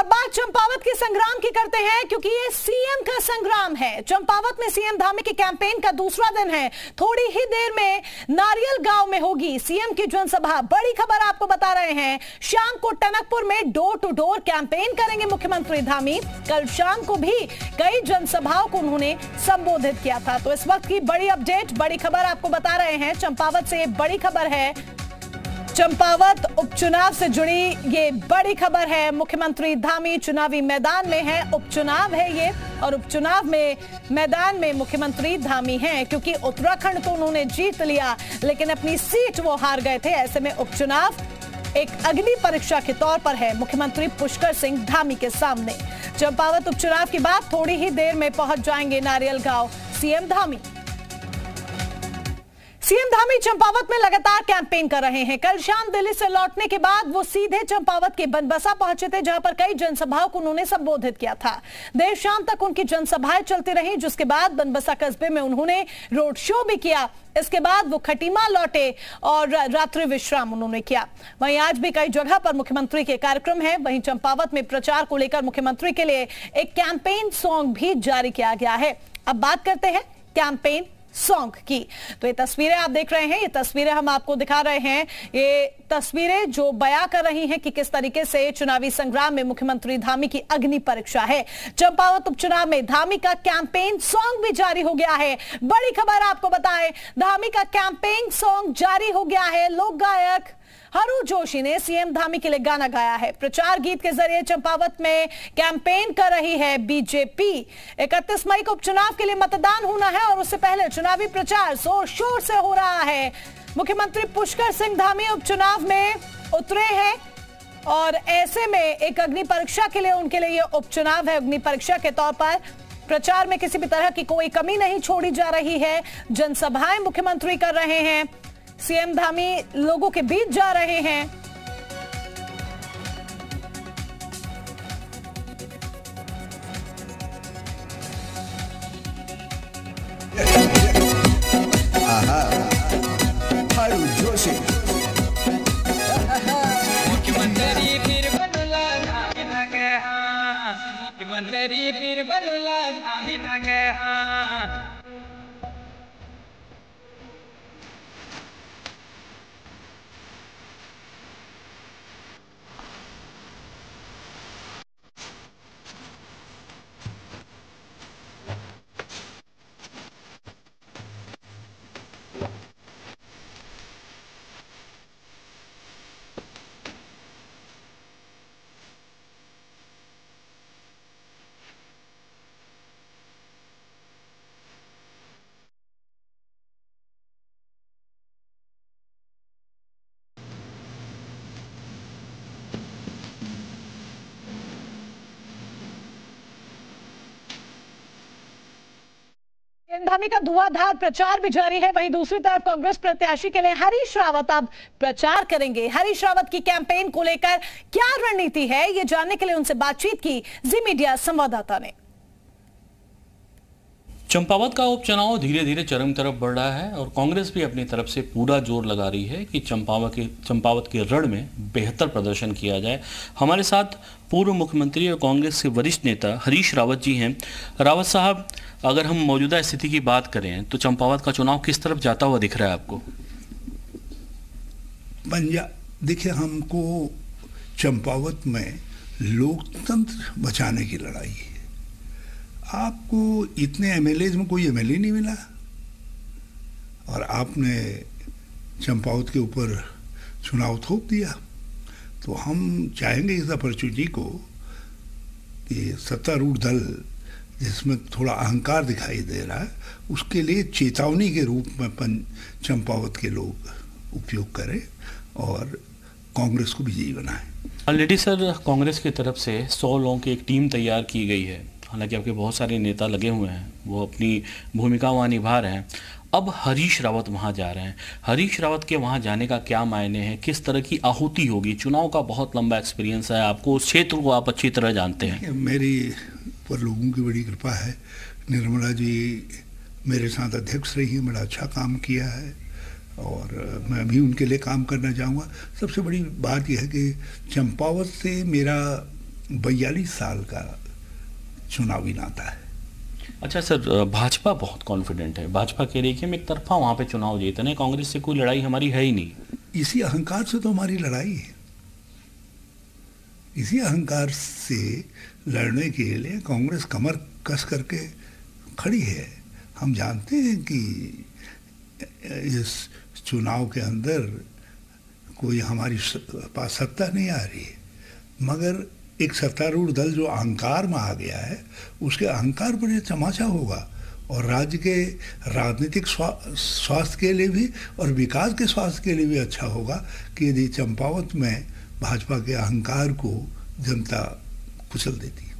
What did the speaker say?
अब बात चंपावत के संग्राम की करते हैं, क्योंकि ये सीएम का संग्राम है। चंपावत में सीएम धामी के कैंपेन का दूसरा दिन है। थोड़ी ही देर में नारियल गांव में होगी सीएम की जनसभा। बड़ी खबर आपको बता रहे हैं, शाम को टनकपुर में डोर टू डोर कैंपेन करेंगे मुख्यमंत्री धामी। कल शाम को भी कई जनसभाओं को उन्होंने संबोधित किया था। तो इस वक्त की बड़ी अपडेट, बड़ी खबर आपको बता रहे हैं। चंपावत से बड़ी खबर है, चंपावत उपचुनाव से जुड़ी ये बड़ी खबर है। मुख्यमंत्री धामी चुनावी मैदान में है, उपचुनाव है ये, और उपचुनाव में मैदान में मुख्यमंत्री धामी हैं, क्योंकि उत्तराखंड तो उन्होंने जीत लिया लेकिन अपनी सीट वो हार गए थे। ऐसे में उपचुनाव एक अग्नि परीक्षा के तौर पर है मुख्यमंत्री पुष्कर सिंह धामी के सामने। चंपावत उपचुनाव के बाद थोड़ी ही देर में पहुंच जाएंगे नारियल गांव सीएम धामी। सीएम धामी चंपावत में लगातार कैंपेन कर रहे हैं। कल शाम दिल्ली से लौटने के बाद वो सीधे चंपावत के बनबसा पहुंचे थे, जहां पर कई जनसभाओं को उन्होंने संबोधित किया था। देर शाम तक उनकी जनसभाएं चलती रही, जिसके बाद बनबसा कस्बे में उन्होंने रोड शो भी किया। इसके बाद वो खटीमा लौटे और रात्रि विश्राम उन्होंने किया। वहीं आज भी कई जगह पर मुख्यमंत्री के कार्यक्रम है। वहीं चंपावत में प्रचार को लेकर मुख्यमंत्री के लिए एक कैंपेन सॉन्ग भी जारी किया गया है। अब बात करते हैं कैंपेन सॉन्ग की। तो ये तस्वीरें आप देख रहे हैं, ये तस्वीरें हम आपको दिखा रहे हैं। ये तस्वीरें जो बयां कर रही हैं कि किस तरीके से चुनावी संग्राम में मुख्यमंत्री धामी की अग्नि परीक्षा है। चंपावत उपचुनाव में धामी का कैंपेन सॉन्ग भी जारी हो गया है। बड़ी खबर आपको बताएं, धामी का कैंपेन सॉन्ग जारी हो गया है। लोक गायक हरू जोशी ने सीएम धामी के लिए गाना गाया है। प्रचार गीत के जरिए चंपावत में कैंपेन कर रही है बीजेपी। 31 मई को उपचुनाव के लिए मतदान होना है और उससे पहले चुनावी प्रचार जोर शोर से हो रहा है। मुख्यमंत्री पुष्कर सिंह धामी उपचुनाव में उतरे हैं और ऐसे में एक अग्नि परीक्षा के लिए उनके लिए यह उपचुनाव है। अग्नि परीक्षा के तौर पर प्रचार में किसी भी तरह की कोई कमी नहीं छोड़ी जा रही है। जनसभाएं मुख्यमंत्री कर रहे हैं, सीएम धामी लोगों के बीच जा रहे हैं। हरू जोशी मुख्यमंत्री फिर बनला धामी न गया, मुख्यमंत्री फिर बनला धामी न गया। धामी का धुआंधार प्रचार भी जारी है। वहीं दूसरी तरफ कांग्रेस प्रत्याशी के लिए हरीश रावत अब प्रचार करेंगे। हरीश रावत की कैंपेन को लेकर क्या रणनीति है, ये जानने के लिए उनसे बातचीत की जी मीडिया संवाददाता ने। चंपावत का उपचुनाव धीरे धीरे चरम तरफ बढ़ रहा है और कांग्रेस भी अपनी तरफ से पूरा जोर लगा रही है कि चंपावत के रण में बेहतर प्रदर्शन किया जाए। हमारे साथ पूर्व मुख्यमंत्री और कांग्रेस के वरिष्ठ नेता हरीश रावत जी हैं। रावत साहब, अगर हम मौजूदा स्थिति की बात करें तो चंपावत का चुनाव किस तरफ जाता हुआ दिख रहा है आपको? देखिए, हमको चंपावत में लोकतंत्र बचाने की लड़ाई है। आपको इतने एमएलए में कोई एमएलए नहीं मिला और आपने चंपावत के ऊपर चुनाव थोप दिया। तो हम चाहेंगे इस अपॉर्चुनिटी को कि सत्तारूढ़ दल जिसमें थोड़ा अहंकार दिखाई दे रहा है, उसके लिए चेतावनी के रूप में चंपावत के लोग उपयोग करें और कांग्रेस को विजयी बनाएं। ऑलरेडी सर, कांग्रेस की तरफ से 100 लोगों की एक टीम तैयार की गई है। हालांकि आपके बहुत सारे नेता लगे हुए हैं, वो अपनी भूमिका वहाँ निभा रहे हैं। अब हरीश रावत वहाँ जा रहे हैं। हरीश रावत के वहाँ जाने का क्या मायने हैं, किस तरह की आहुति होगी? चुनाव का बहुत लंबा एक्सपीरियंस है आपको, उस क्षेत्र को आप अच्छी तरह जानते हैं। मेरी पर लोगों की बड़ी कृपा है। निर्मला जी मेरे साथ अध्यक्ष रही हैं, बड़ा अच्छा काम किया है और मैं भी उनके लिए काम करना चाहूँगा। सबसे बड़ी बात यह है कि चंपावत से मेरा 42 साल का चुनावी नाता है। अच्छा सर, भाजपा बहुत कॉन्फिडेंट है, भाजपा कह रही है कि हम एक तरफा वहाँ पे चुनाव जीतने हैं, कांग्रेस से कोई लड़ाई हमारी है ही नहीं। इसी अहंकार से तो हमारी लड़ाई है। इसी अहंकार से लड़ने के लिए कांग्रेस कमर कस करके खड़ी है। हम जानते हैं कि इस चुनाव के अंदर कोई हमारी पास सत्ता नहीं आ रही है, मगर एक सत्तारूढ़ दल जो अहंकार में आ गया है, उसके अहंकार पर ये तमाचा होगा और राज्य के राजनीतिक स्वास्थ्य के लिए भी और विकास के स्वास्थ्य के लिए भी अच्छा होगा कि यदि चंपावत में भाजपा के अहंकार को जनता कुचल देती है।